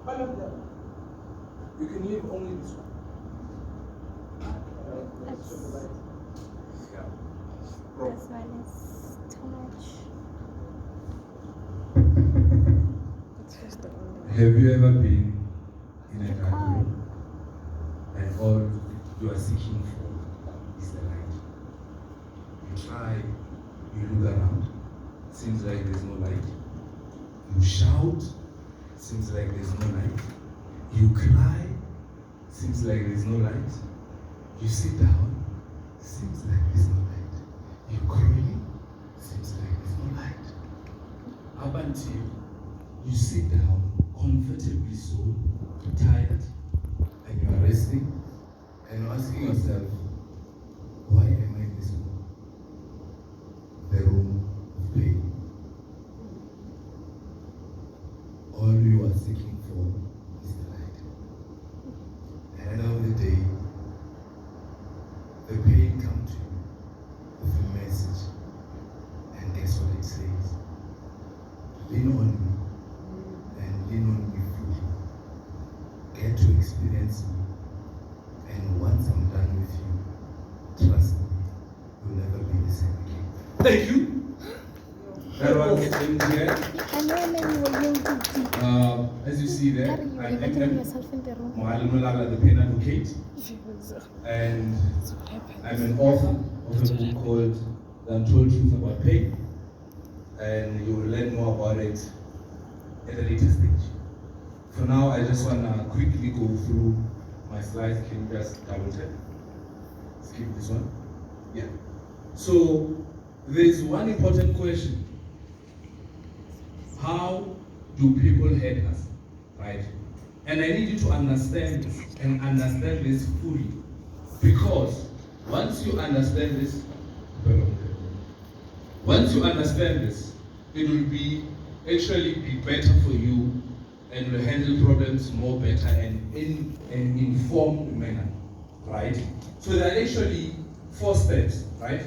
One of them. You can leave only this one. Yeah. Bro. This one is too much. It's just the only one. Have you ever been in a The dark car. room and all you are seeking for is the light? You try, you look around, seems like there's no light. You shout, seems like there's no light. You cry, seems like there's no light. You sit down, seems like there's no light. You cry, seems like there's no light. Up until you sit down, comfortably so, tired, and you are resting, and you're asking yourself, why am I in this room? The room of pain. All you are seeking for is the light. At the end of the day, the pain comes to you with a message, and guess what it says? Lean on me, and lean on me fully. Get to experience me, and once I'm done with you, trust me, you'll never be the same again. Thank you. That was in here. And then you were young to As you see there, you were I'm putting yourself in the room. Muallim Mulala, the pain advocate, and That's what happened. I'm an author of a book called The Untold Truth About Pain, and you will learn more about it at a later stage. For now, I just want to quickly go through my slides. Can you just double tap? Skip this one. Yeah. So, there's one important question. How do people hate us, right? And I need you to understand this and understand this fully. Because once you understand this, it will be actually be better for you and will handle problems more better and in an informed manner, right? So there are actually 4 steps, right?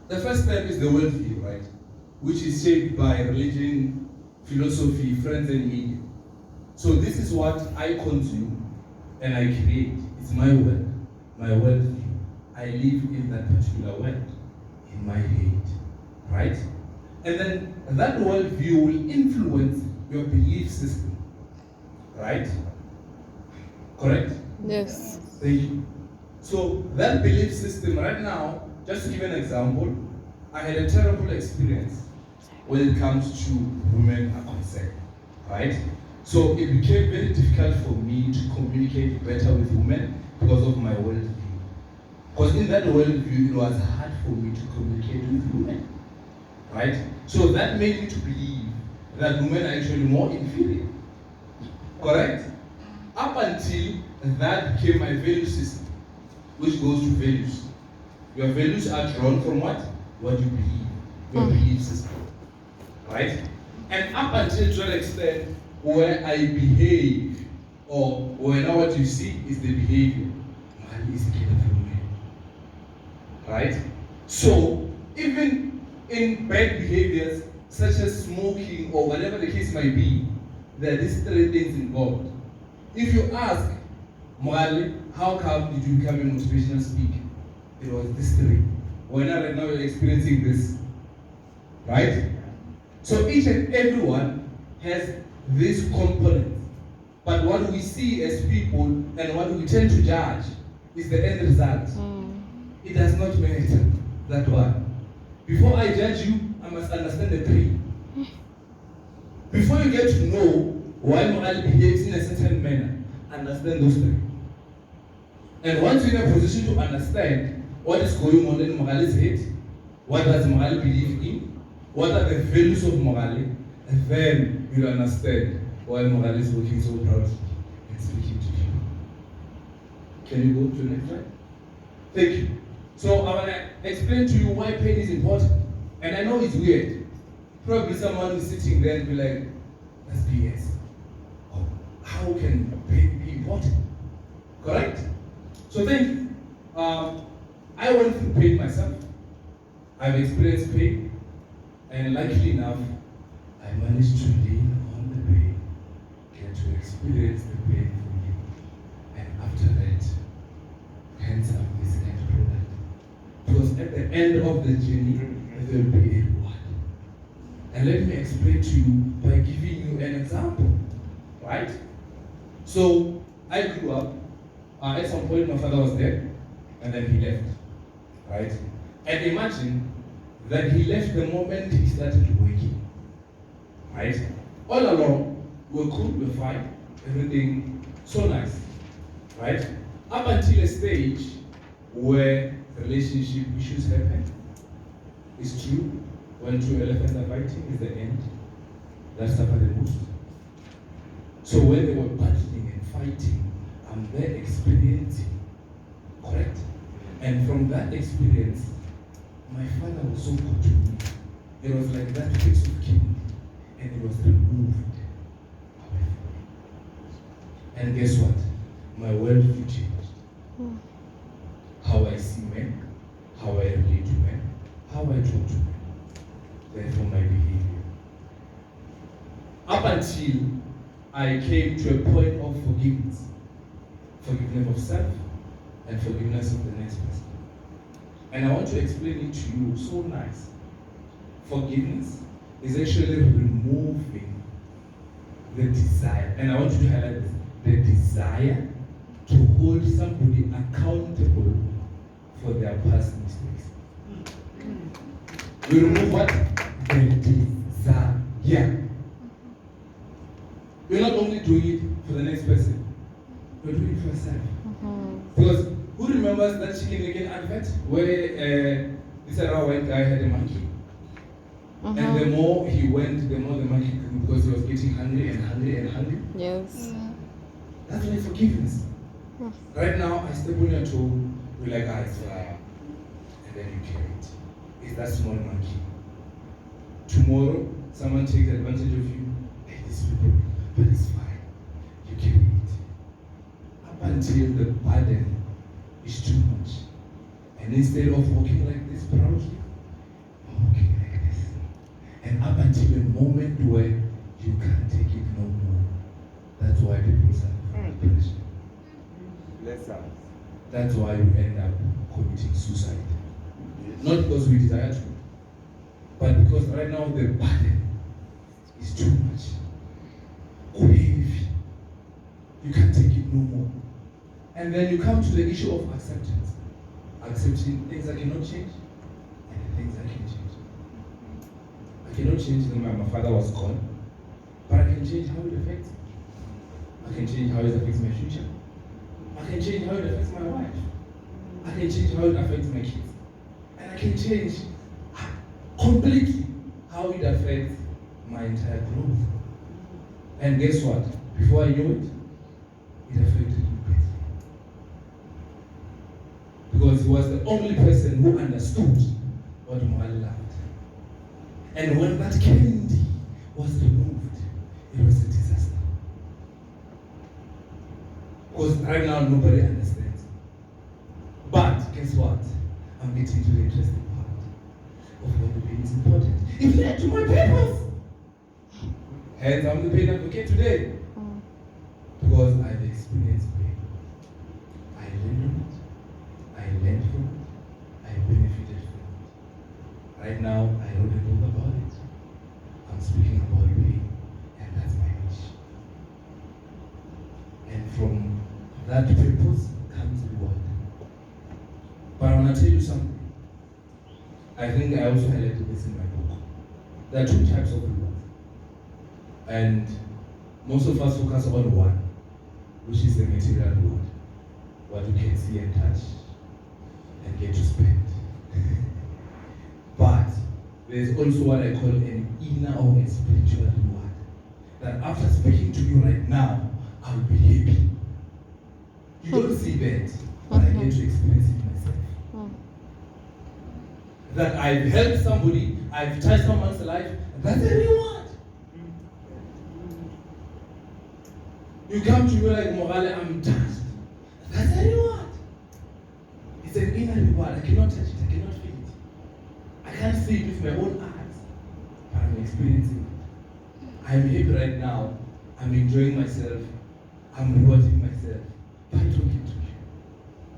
The first step is the worldview, right? Which is shaped by religion, philosophy, friends, and media. So this is what I consume and I create. It's my world, my worldview. I live in that particular world, in my head, right? And then that worldview will influence your belief system, right? Correct? Yes. Thank you. So that belief system right now, just to give an example, I had a terrible experience when it comes to women are concerned, right? So it became very difficult for me to communicate better with women because of my worldview. Because in that worldview, it was hard for me to communicate with women, right? So that made me to believe that women are actually more inferior, correct? Up until that became my value system, which goes to values. Your values are drawn from what? What you believe, your belief system, right? And up until to an extent where I behave, or where now what you see is the behavior, man is getting from me, right? So even in bad behaviors such as smoking or whatever the case might be, there are these 3 things involved. If you ask Mwali, how come did you become a motivational speaker? It was this 3. When right now you're experiencing this, right? So each and everyone has this component. But what we see as people and what we tend to judge is the end result. It does not matter, that one. Before I judge you, I must understand the 3. Before you get to know why Mwali behaves in a certain manner, understand those 3. And once you're in a position to understand what is going on in Mwali's head, what does Mwali believe in, what are the values of Mwali, and then you'll understand why Mwali is working so proudly and speaking to you. Can you go to the next slide? Thank you. So I want to explain to you why pain is important. And I know it's weird. Probably someone is sitting there and be like, that's BS. Oh, how can pain be important? Correct? So think, I went through pain myself. I've experienced pain, and luckily enough, I managed to lean on the pain, get to experience end of the journey, there will be a reward. And let me explain to you by giving you an example, right? So I grew up. At some point, my father was there, and then he left, right? And imagine that he left the moment he started working, right? All along, we were cool, we were fine, everything so nice, right? Up until a stage where relationship issues happen. It's true, when two elephants are fighting is the end. That suffered the most. So when they were battling and fighting, I'm there experiencing, correct? And from that experience, my father was so good to me. It was like that piece of king, and it was removed away from me. And guess what? My worldview changed. How I see men, how I relate to men, how I talk to men. Therefore, my behavior. Up until I came to a point of forgiveness. Forgiveness of self and forgiveness of the next person. And I want to explain it to you so nice. Forgiveness is actually removing the desire. And I want you to highlight this. The desire to hold somebody accountable for their past mistakes. We remove what? The desire. We're not only doing it for the next person, we're doing it for yourself. Because who remembers that Chicken Licken advert where this white guy had a monkey? And the more he went, the more the monkey grew because he was getting hungry and hungry and hungry. Yes. That's like forgiveness. Right now, I step on your toe, we're like, it's fire. And then you carry it. It's that small monkey. Tomorrow, someone takes advantage of you. Hey, these people, but it's fine. You carry it. Up until the burden is too much. And instead of walking like this proudly, I'm walking like this. And up until the moment where you can't take it no more. That's why people suffer from depression. That's why we end up committing suicide. Not because we desire to, but because right now the burden is too much. Too heavy. You can't take it no more. And then you come to the issue of acceptance. Accepting things that cannot change and things that can change. I cannot change that my father was gone, but I can change how it affects me. I can change how it affects my future. I can change how it affects my wife. I can change how it affects my kids. And I can change completely how it affects my entire growth. And guess what? Before I knew it, it affected me greatly. Because he was the only person who understood what Mohale loved. And when that candy was removed, it was a disaster. Because right now nobody understands. But guess what? I'm getting to the interesting part of what the pain is important. It led to my papers. Hence, I'm the pain advocate today. Because I've experienced pain. I learned from it. I learned from it. I benefited from it. Right now, I wrote a book about it. I'm speaking about pain, and that's my niche. And from that purpose comes reward. But I want to tell you something. I think I also highlighted this in my book. There are two types of reward. And most of us focus on one, which is the material reward. What you can see and touch and get to spend. But there's also what I call an inner or a spiritual reward. That after speaking to you right now, I'll be happy. You don't see that, but I get to experience it myself. That I've helped somebody, I've touched someone's life, that's a reward. You come to me like, Mohale, I'm touched. That's a reward. It's an inner reward. I cannot touch it, I cannot feel it. I can't see it with my own eyes, but I'm experiencing it. I'm happy right now. I'm enjoying myself. I'm rewarding myself by talking to you.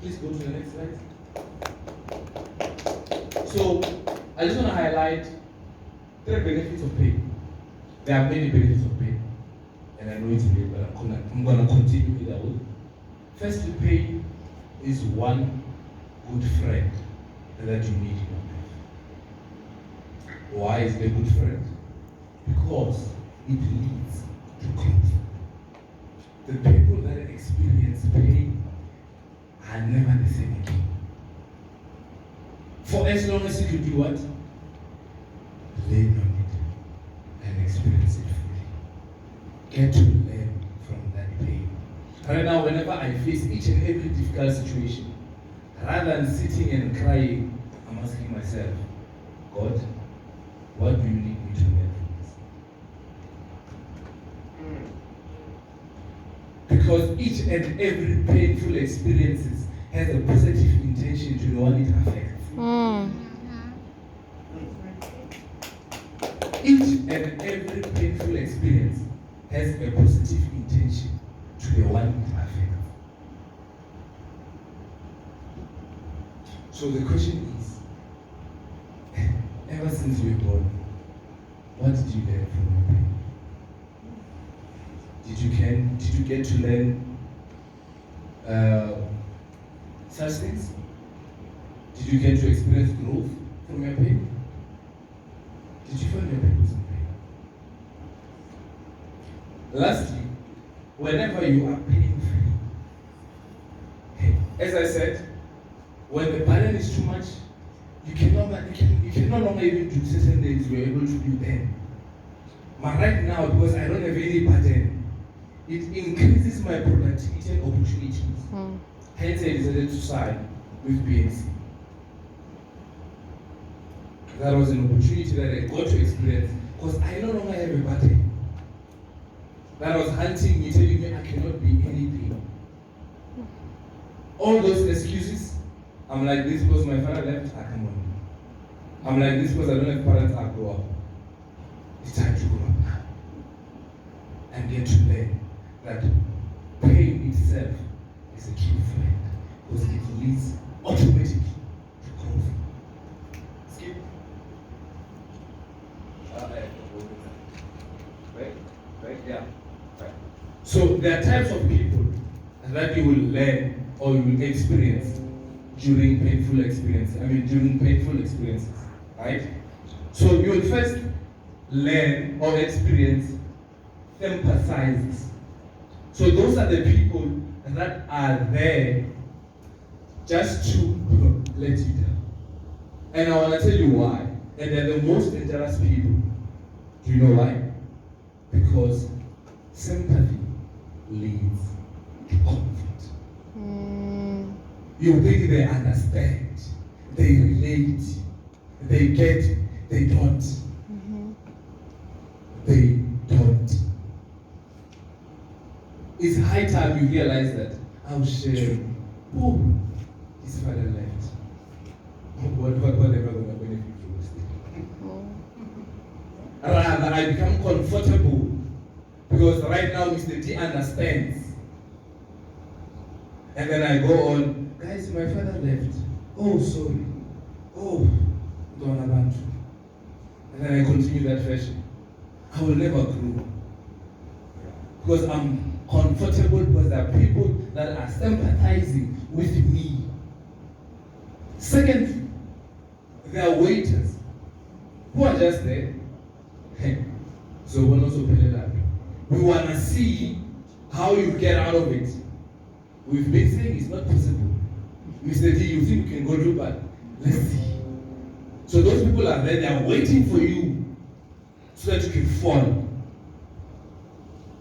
Please go to the next slide. So I just want to highlight 3 benefits of pain. There are many benefits of pain, and I know it's late, but I'm gonna continue with that. Firstly, pain is one good friend that you need in your life. Why is it a good friend? Because it leads to growth. The people that experience pain are never the same again. For as long as you can do what? Learn on it and experience it fully. Get to learn from that pain. Right now, whenever I face each and every difficult situation, rather than sitting and crying, I'm asking myself, God, what do you need me to learn from this? Because each and every painful experiences has a positive intention to the one it affects. Each and every painful experience has a positive intention to the one it affects. So the question is, ever since you were born, what did you learn from your pain? Did you get to learn such things? Did you get to experience growth from your pain? Did you find your purpose in pain? Lastly, whenever you are pain-free, as I said, when the burden is too much, you can no longer even do certain things you were able to do then. But right now, because I don't have any burden, it increases my productivity and opportunities. Hence, I decided to sign with BNC. That was an opportunity that I got to experience because I no longer have a burden. That was hunting me, telling me I cannot be anything. All those excuses, I'm like this because my father left, I come on. I'm like this because I don't have parents, I grow up. It's time to grow up now. And get to learn that pain itself is a key friend because it leads automatically to growth. Skip. Right? Yeah. Right. So there are types of people that you will learn or you will experience during painful experiences, right? So you will first learn or experience empathizers. So those are the people that are there just to let you down. And I want to tell you why. And they're the most dangerous people. Do you know why? Because sympathy leads to conflict. You think they understand, they relate, they get, they don't. They don't. It's high time you realize that I'm sharing. Oh, his father left. Whatever gonna benefit from this thing. Rather, I become comfortable because right now Mr. D understands. And then I go on, guys, my father left. Oh, sorry. Oh, don't want to. And then I continue that fashion. I will never grow. Because I'm comfortable because there are people that are sympathizing with me. Secondly, there are waiters who are just there. So we're not so up. We want to see how you get out of it. We've been saying it's not possible. Mr. D, you think you can go through, but let's see. So those people are there, they are waiting for you so that you can fall.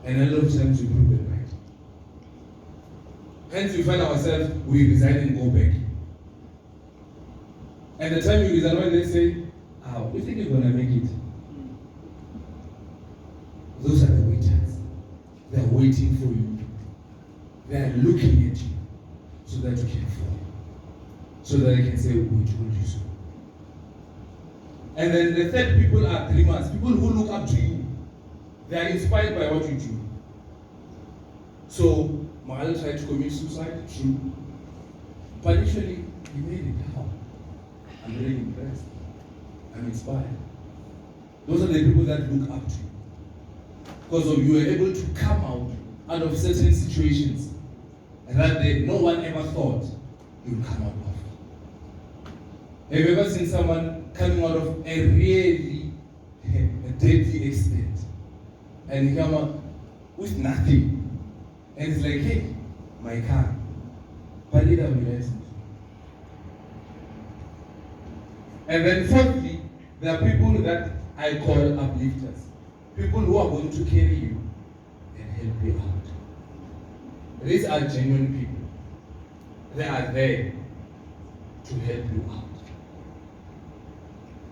And a lot of times we prove it right. Hence we find ourselves, we resign and go back. And the time you resign, when they say, we think you're going to make it. Those are the waiters. They're waiting for you. They're looking at you so that you can fall. So that they can say, we told you so. And then the third people are dreamers, people who look up to you. They are inspired by what you do. So, Mahal tried to commit suicide, true. But actually, he made it down. I'm really impressed. I'm inspired. Those are the people that look up to you. Because of you were able to come out of certain situations that no one ever thought you would come out of. Have you ever seen someone coming out of a really dirty accident and he come out with nothing? And it's like, hey, my car. But later we realized. And then fourthly, there are people that I call uplifters. People who are going to carry you and help you out. These are genuine people. They are there to help you out.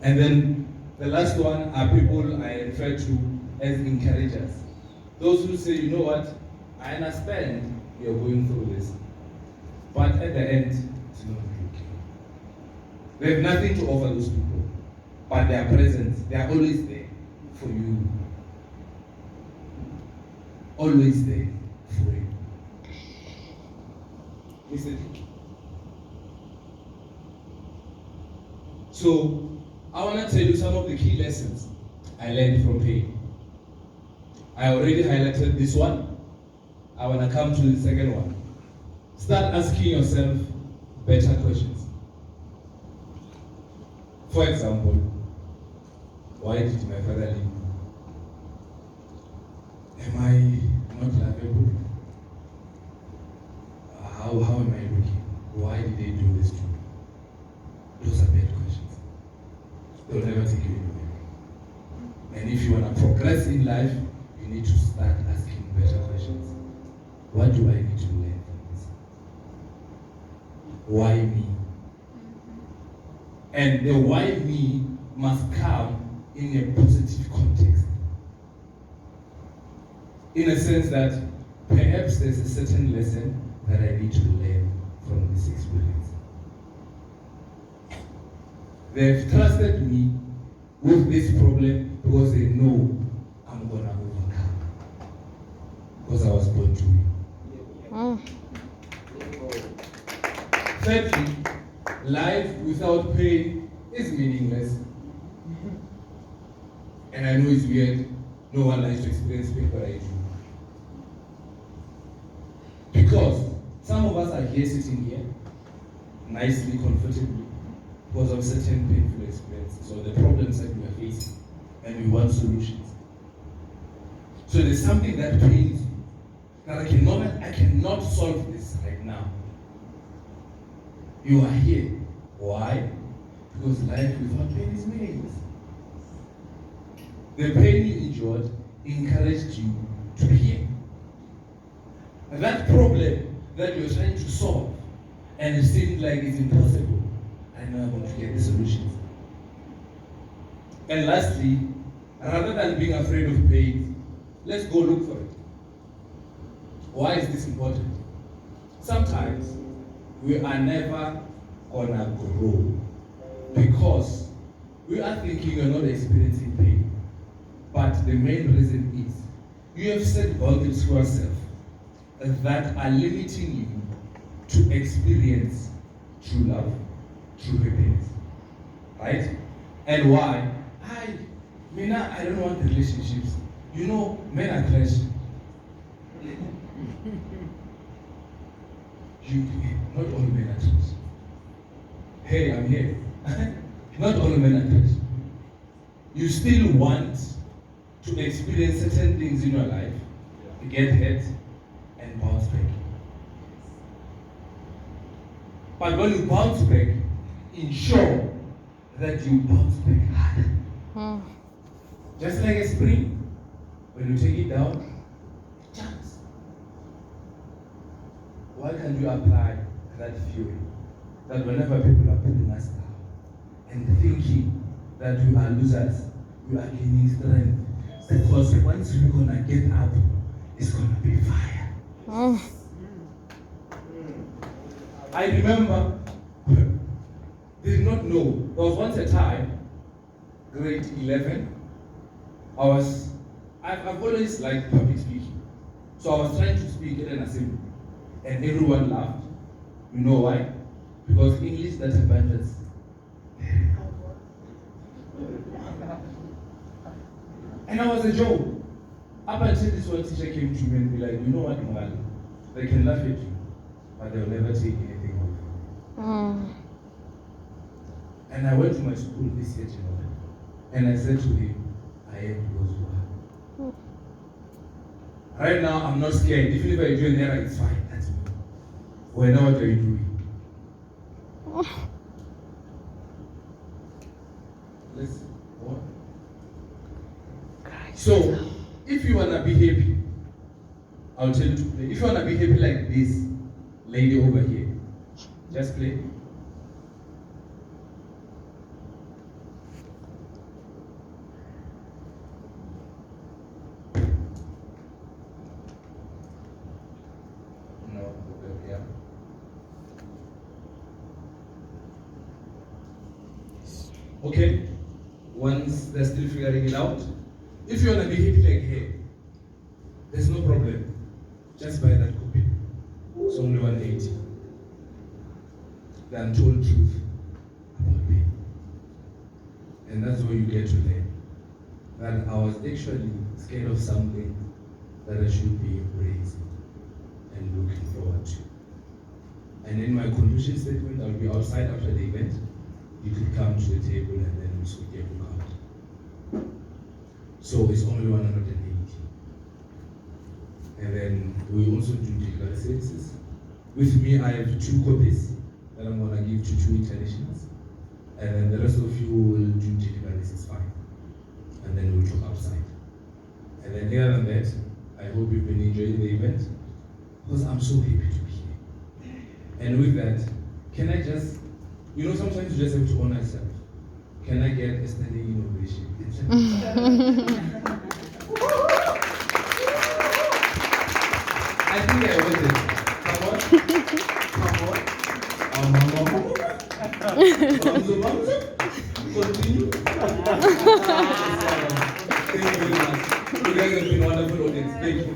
And then the last one are people I refer to as encouragers. Those who say, you know what, I understand you're going through this, but at the end, it's not okay. They have nothing to offer those people, but their presence, they are always there for you. Always there for you. Listen. So, I want to tell you some of the key lessons I learned from pain. I already highlighted this one. I want to come to the second one. Start asking yourself better questions. For example, why did my father leave me? Am I not lovable? How am I looking? Why did they do this to me? Those are bad questions. They'll never take you anywhere. And if you want to progress in life, you need to start asking better questions. What do I need to learn from this? Why me? And the why me must come in a positive context. In a sense that perhaps there's a certain lesson that I need to learn from this experience. They've trusted me with this problem because they know I'm gonna overcome. Because I was born to win. Thirdly, life without pain is meaningless. And I know it's weird. No one likes to experience pain, but I do. Because some of us are here sitting here, nicely, comfortably, because of certain painful experiences or the problems that we are facing, and we want solutions. So there's something that pains you, that I cannot solve this right now. You are here. Why? Because life without pain is meaningless. The pain you endured encouraged you to be here. And that problem that you're trying to solve, and it seemed like it's impossible, I know I'm going to get the solutions. And lastly, rather than being afraid of pain, let's go look for it. Why is this important? Sometimes we are never gonna grow because we are thinking you're not experiencing pain. But the main reason is you have set boundaries for yourself that are limiting you to experience true love, true happiness. Right? And why? I don't want relationships. You know, men are trash. Not all men are trash. Hey, I'm here. Not all men are trash. You still want to experience certain things in your life, to get hurt and bounce back. But when you bounce back, ensure that you bounce back harder. Just like a spring, when you take it down, it jumps. Why can't you apply that theory? That whenever people are putting us down and thinking that we are losers, we are gaining strength. Because once we're gonna get up, it's gonna be fire. I remember, did not know, there was once a time, grade 11, I've always liked public speaking. So I was trying to speak at an assembly, and everyone laughed. You know why? Because English that abundance And I was a joke. Up until this one teacher came to me and be like, you know what, Mwali? They can laugh at you, but they'll never take anything off you. And I went to my school this year, January, and I said to him, I am because you are. Right now, I'm not scared. Even if I do an error, it's fine. That's me. Well, now what are you doing? Let's what? So, if you wanna be happy, I'll tell you to play. If you wanna be happy like this lady over here, just play. No, okay, yeah. Okay, once they're still figuring it out, if you want to be happy like her, there's no problem. Just buy that copy. It's only 180. The untold truth about pain. And that's where you get to learn that I was actually scared of something that I should be embracing and looking forward to. And in my conclusion statement, I'll be outside after the event. You could come to the table and then we will get you out. So it's only 180. And then we also do digital services. With me, I have 2 copies that I'm going to give to 2 internationals. And then the rest of you will do digital, this is fine. And then we'll talk outside. And then other than that, I hope you've been enjoying the event because I'm so happy to be here. And with that, can I just, sometimes you just have to honor yourself. Can I get a standing ovation? I think I was it. Come on. Continue. Thank you very much. You guys have been wonderful audience. Thank you.